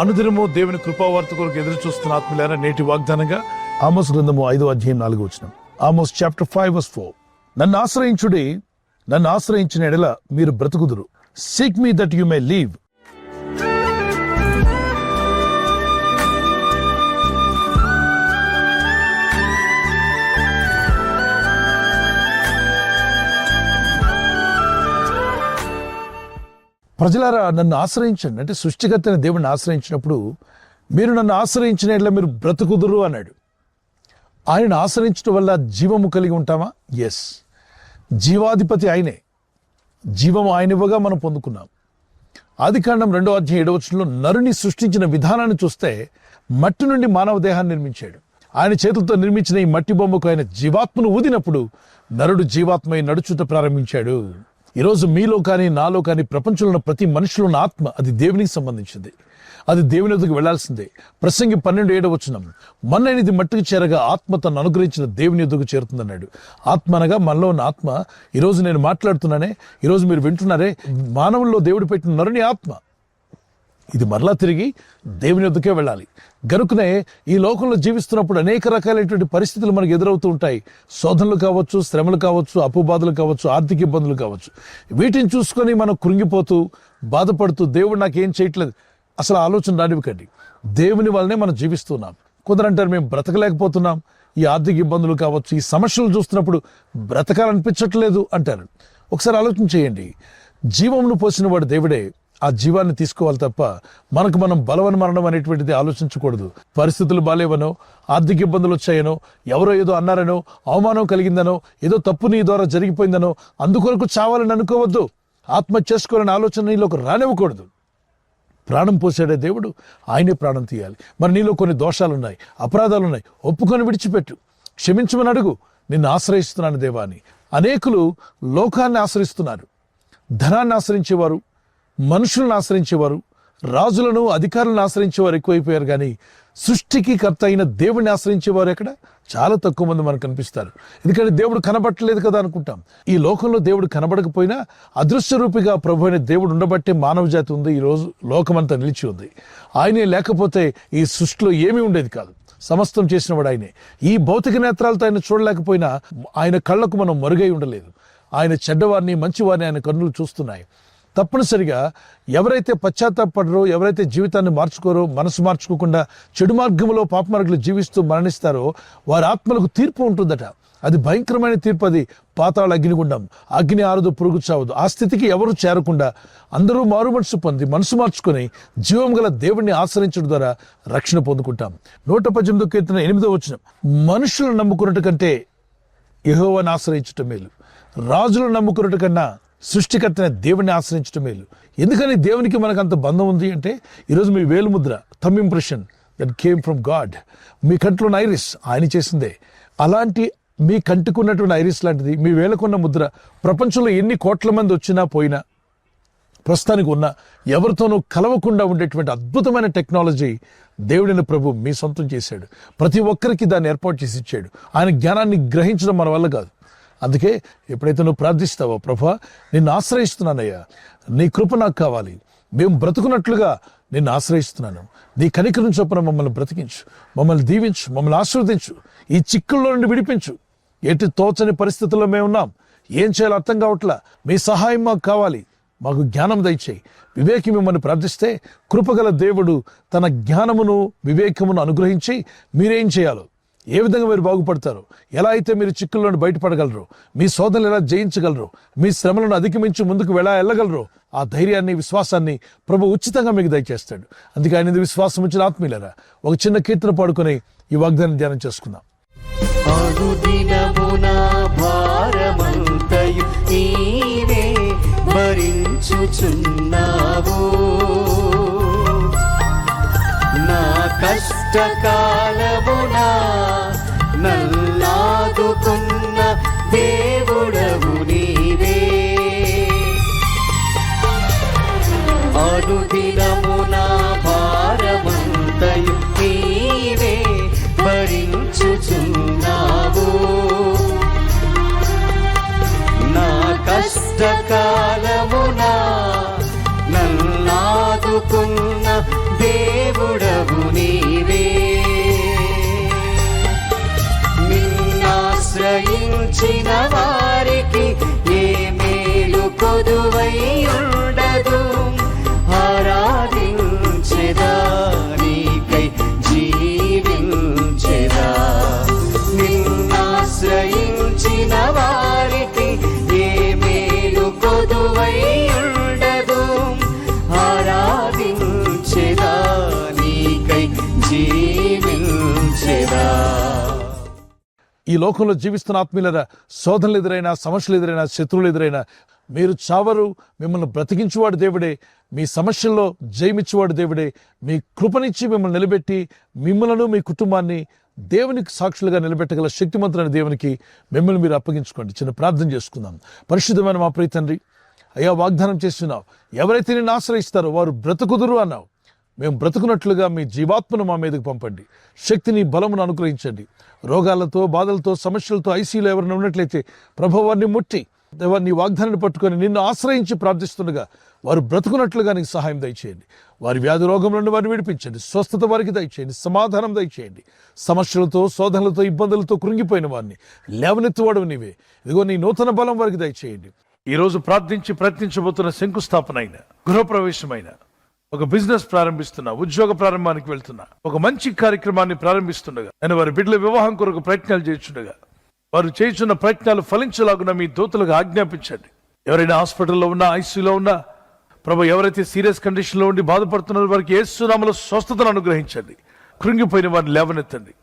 అనుదినము దేవుని కృపావార్త కొరకు ఎదురు చూస్తున్న ఆత్మీయులారా, నేటి వాగ్దానంగా ఆమోస్ గ్రంథము 5:4 ఆమోస్ చాప్టర్ 5:4. నన్ను ఆశ్రయించుడి, నన్ను ఆశ్రయించిన ఎడల మీరు బ్రతుకుదురు. Seek me that you may live. ప్రజలారా, నన్ను ఆశ్రయించండి అంటే సృష్టికర్త అయిన దేవుడిని ఆశ్రయించినప్పుడు మీరు నన్ను ఆశ్రయించిన ఎడల మీరు బ్రతుకుదురు అన్నాడు. ఆయనను ఆశ్రయించడం వల్ల జీవము కలిగి ఉంటామా? ఎస్, జీవాధిపతి ఆయనే, జీవము ఆయన ఇవ్వగా మనం పొందుకున్నాం. ఆదికాండం 2:7 నరుని సృష్టించిన విధానాన్ని చూస్తే మట్టి నుండి మానవ దేహాన్ని నిర్మించాడు. ఆయన చేతులతో నిర్మించిన ఈ మట్టి బొమ్మకు ఆయన జీవాత్మను ఊదినప్పుడు నరుడు జీవాత్మై నడుచుట ప్రారంభించాడు. ఈరోజు మీలో కానీ నాలో కానీ ప్రపంచంలో ఉన్న ప్రతి మనిషిలో ఉన్న ఆత్మ అది దేవునికి సంబంధించింది, అది దేవుని వద్దకు వెళ్లాల్సిందే. ప్రసంగి 12:7 మన్నైనది మట్టికి చేరగా ఆత్మ తను అనుగ్రహించిన దేవుని వద్దకు చేరుతుందన్నాడు. ఆత్మ అనగా మనలో ఉన్న ఆత్మ. ఈరోజు నేను మాట్లాడుతున్నానే, ఈరోజు మీరు వింటున్నారే, మానవుల్లో దేవుడు పెట్టిన నరుని ఆత్మ ఇది మరలా తిరిగి దేవుని వద్దకే వెళ్ళాలి. గనుకనే ఈ లోకంలో జీవిస్తున్నప్పుడు అనేక రకాలైనటువంటి పరిస్థితులు మనకు ఎదురవుతూ ఉంటాయి. శోధనలు కావచ్చు, శ్రమలు కావచ్చు, అప్పుబాధలు కావచ్చు, ఆర్థిక ఇబ్బందులు కావచ్చు. వీటిని చూసుకొని మనం కృంగిపోతూ బాధపడుతూ దేవుడు నాకేం చేయట్లేదు అసలు ఆలోచన రానివ్వకండి. దేవుని వల్లనే మనం జీవిస్తున్నాం. కొందరంటారు మేము బ్రతకలేకపోతున్నాం, ఈ ఆర్థిక ఇబ్బందులు కావచ్చు, ఈ సమస్యలు చూస్తున్నప్పుడు బ్రతకాలనిపించట్లేదు అంటారు. ఒకసారి ఆలోచన చేయండి. జీవమును పోసిన వాడు దేవుడే, ఆ జీవాన్ని తీసుకోవాలి తప్ప మనకు మనం బలవన మరణం అనేటువంటిది ఆలోచించకూడదు. పరిస్థితులు బాలేవనో, ఆర్థిక ఇబ్బందులు వచ్చాయనో, ఎవరో ఏదో అన్నారనో, అవమానం కలిగిందనో, ఏదో తప్పు నీ ద్వారా జరిగిపోయిందనో అందుకొరకు చావాలని అనుకోవద్దు. ఆత్మహత్య చేసుకోవాలని ఆలోచన నీలోకి రానివ్వకూడదు. ప్రాణం పోసాడే దేవుడు, ఆయనే ప్రాణం తీయాలి. మరి నీలో కొన్ని దోషాలున్నాయి, అపరాధాలున్నాయి, ఒప్పుకొని విడిచిపెట్టు, క్షమించమని అడుగు. నిన్ను ఆశ్రయిస్తున్నాను దేవా అని. అనేకులు లోకాన్ని ఆశ్రయిస్తున్నారు, ధనాన్ని ఆశ్రయించేవారు, మనుషులను ఆశ్రయించేవారు, రాజులను అధికారులను ఆశ్రయించేవారు ఎక్కువైపోయారు. కానీ సృష్టికి కర్త అయిన దేవుడిని ఆశ్రయించేవారు ఎక్కడ? చాలా తక్కువ మంది మనకు కనిపిస్తారు. ఎందుకంటే దేవుడు కనబట్టలేదు కదా అనుకుంటాం. ఈ లోకంలో దేవుడు కనబడకపోయినా అదృశ్య రూపిగా ప్రభు అయిన దేవుడు ఉండబట్టే మానవ జాతి ఉంది, ఈరోజు లోకమంతా నిలిచి ఉంది. ఆయనే లేకపోతే ఈ సృష్టిలో ఏమీ ఉండేది కాదు. సమస్తం చేసిన వాడు ఆయనే. ఈ భౌతిక నేత్రాలతో ఆయన చూడలేకపోయినా ఆయన కళ్ళకు మనం మరుగై ఉండలేదు. ఆయన చెడ్డవారిని మంచివారిని ఆయన కన్నులు చూస్తున్నాయి. తప్పనిసరిగా ఎవరైతే పశ్చాత్తాపడరో, ఎవరైతే జీవితాన్ని మార్చుకోరో, మనసు మార్చుకోకుండా చెడు మార్గంలో పాప మార్గంలో జీవిస్తూ మరణిస్తారో వారి ఆత్మలకు తీర్పు ఉంటుందట. అది భయంకరమైన తీర్పు. అది పాతాళ అగ్నిగుండం. అగ్ని ఆరదు, పురుగు చావదు. ఆ స్థితికి ఎవరు చేరకుండా అందరూ మారు మనసు పొంది మనసు మార్చుకొని జీవం గల దేవుణ్ణి ఆశ్రయించడం ద్వారా రక్షణ పొందుకుంటాం. 118 మనుషులను నమ్ముకున్నట్టు కంటే యెహోవాను ఆశ్రయించటం మేలు, రాజులను నమ్ముకున్నట్టు కన్నా సృష్టికర్త దేవుడిని ఆశ్రయించడం మేలు. ఎందుకని దేవునికి మనకు అంత బంధం ఉంది అంటే, ఈరోజు మీ వేలు ముద్ర, thumb impression that came from God. మీ కంట్లో ఉన్న ఐరిస్ ఆయన చేసిందే. అలాంటి మీ కంటికి ఉన్నటువంటి ఐరిస్ లాంటిది మీ వేలకున్న ముద్ర ప్రపంచంలో ఎన్ని కోట్ల మంది వచ్చినా పోయినా ప్రస్తుతానికి ఉన్న ఎవరితోనూ కలవకుండా ఉండేటువంటి అద్భుతమైన టెక్నాలజీ దేవుడైన ప్రభు మీ సొంతం చేశాడు. ప్రతి ఒక్కరికి దాన్ని ఏర్పాటు చేసి ఇచ్చాడు. ఆయన జ్ఞానాన్ని గ్రహించడం మన వల్ల కాదు. అందుకే ఎప్పుడైతే నువ్వు ప్రార్థిస్తావో, ప్రభువా నిన్ను ఆశ్రయిస్తున్నానయ్యా, నీ కృప నాకు కావాలి, మేము బ్రతుకున్నట్లుగా నిన్ను ఆశ్రయిస్తున్నాను, నీ కనికరం చొప్పున మమ్మల్ని బ్రతికించు, మమ్మల్ని దీవించు, మమ్మల్ని ఆశీర్వదించు, ఈ చిక్కుల్లో నుండి విడిపించు. ఎటు తోచని పరిస్థితుల్లో మేము ఉన్నాం, ఏం చేయాలో అర్థం కావట్లా, మీ సహాయం మాకు కావాలి, మాకు జ్ఞానం దయచేయి. వివేకి మిమ్మల్ని ప్రార్థిస్తే కృపగల దేవుడు తన జ్ఞానమును వివేకమును అనుగ్రహించి మీరేం చేయాలో, ఏ విధంగా మీరు బాగుపడతారో, ఎలా అయితే మీరు చిక్కుల్లోని బయటపడగలరో, మీ శోధనలు ఎలా జయించగలరో, మీ శ్రమలను అధిగమించి ముందుకు వెళ్ళగలరో, ఆ ధైర్యాన్ని, విశ్వాసాన్ని ప్రభు ఉచితంగా మీకు దయచేస్తాడు. అందుకే ఆయన విశ్వాసం ఉంచిన ఆత్మీయులారా, ఒక చిన్న కీర్తన పాడుకొని ఈ వాగ్దానం ధ్యానం చేసుకుందాం. కష్టకాలమున నల్లాదుకున్న దేవుడవు నీవే. అనుదినమున భారమంతయు నీవే భరించుచున్నావు. నా కష్టకాలమున నల్లాదుకున్న దేవుడవు ఆశ్రయించిన వారికి ఏ మేలు కొదువై ఉండదు. ఆరాధించెదా నీకై జీవించెదా. నిన్నాశ్రయించిన వారికి ఏ మేలు కొదువై ఉండదు. ఆరాధించెదా నీకై జీవించెదా. ఈ లోకంలో జీవిస్తున్న ఆత్మీయులరా, శోధనలు ఎదురైనా, సమస్యలు ఎదురైనా, శత్రువులు ఎదురైనా మీరు చావరు. మిమ్మల్ని బ్రతికించువాడు దేవుడే. మీ సమస్యల్లో జయమిచ్చేవాడు దేవుడే. మీ కృపనిచ్చి మిమ్మల్ని నిలబెట్టి మిమ్మలను మీ కుటుంబాన్ని దేవునికి సాక్షులుగా నిలబెట్టగల శక్తిమంతులైన దేవునికి మిమ్మల్ని మీరు అప్పగించుకోండి. చిన్న ప్రార్థన చేసుకుందాం. పరిశుద్ధమైన మా ప్రియ తండ్రి, అయ్యా, వాగ్దానం చేస్తున్నావు, ఎవరైతే నిన్ను ఆశ్రయిస్తారో వారు బ్రతుకుదురు అన్నావు. మేము బ్రతుకున్నట్లుగా మీ జీవాత్మను మా మీదకు పంపండి. శక్తిని, బలమును అనుగ్రహించండి. రోగాలతో, బాధలతో, సమస్యలతో ఐసీలో ఎవరైనా ఉన్నట్లయితే ప్రభువు వారిని ముట్టి నీ వాగ్దానాన్ని పట్టుకొని నిన్ను ఆశ్రయించి ప్రార్థిస్తుండగా వారు బ్రతుకున్నట్లుగా నీకు సహాయం దయచేయండి. వారి వ్యాధి రోగములను వారిని విడిపించండి. స్వస్థత వారికి దయచేయండి. సమాధానం దయచేయండి. సమస్యలతో, శోధనలతో, ఇబ్బందులతో కృంగిపోయిన వారిని లేవనెత్తువాడు నీవే. ఇదిగో నీ నూతన బలం వారికి దయచేయండి. ఈరోజు ప్రార్థించి ప్రయత్నించబోతున్న శంకుస్థాపన అయిన, గృహప్రవేశమైన, ఒక బిజినెస్ ప్రారంభిస్తున్నా, ఉద్యోగ ప్రారంభానికి వెళ్తున్నా, ఒక మంచి కార్యక్రమాన్ని ప్రారంభిస్తుండగా, నేను వారి బిడ్డల వివాహం కొరకు ప్రయత్నాలు చేస్తుండగా వారు చేస్తున్న ప్రయత్నాలు ఫలించలాగున మీ దూతలుగా ఆజ్ఞాపించండి. ఎవరైనా హాస్పిటల్లో ఉన్నా, ఐసీలో ఉన్నా, ప్రభు ఎవరైతే సీరియస్ కండిషన్లో ఉండి బాధపడుతున్నారో వారికి యేసు నామములో స్వస్థతను అనుగ్రహించండి. కృంగిపోయిన వారిని లేవనెత్తండి.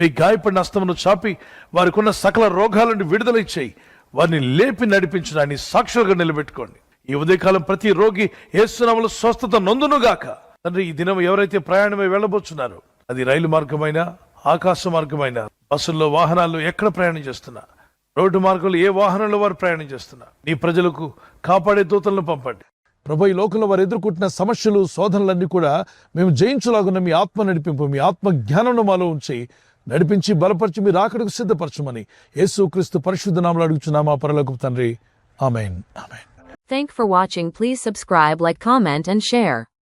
మీ గాయపడిన హస్తమును చాపి వారికి ఉన్న సకల రోగాల నుండి విడుదల ఇచ్చేయి. వారిని లేపి నడిపించడాన్ని సాక్షులుగా నిలబెట్టుకోండి. ఈ ఉదయకాలం ప్రతి రోగి యేసు నామములో స్వస్థత నొందునుగాక. తండ్రి, ఈ దినం ఎవరైతే ప్రయాణమై వెళ్ళబోతున్నారో, అది రైలు మార్గమైనా, ఆకాశ మార్గమైనా, బస్సుల్లో, వాహనాల్లో ఎక్కడ ప్రయాణం చేస్తున్నా, రోడ్డు మార్గంలో ఏ వాహనంలో వారు ప్రయాణం చేస్తున్నా, నీ ప్రజలకు కాపాడే దూతలను పంపండి. ప్రభు, ఈ లోకంలో వారు ఎదుర్కొంటున్న సమస్యలు, శోధనలన్నీ కూడా మేము జయించలాగున్న మీ ఆత్మ నడిపింపు, మీ ఆత్మ జ్ఞానం మాలో ఉంచి నడిపించి బలపరిచి మీరు ఆకడకు సిద్ధపరచమని యేసుక్రీస్తు పరిశుద్ధ నామములో అడుగుచున్నాము మా పరలోకపు తండ్రి. ఆమేన్. ఆమేన్. Thank for watching. Please subscribe, like, comment and share.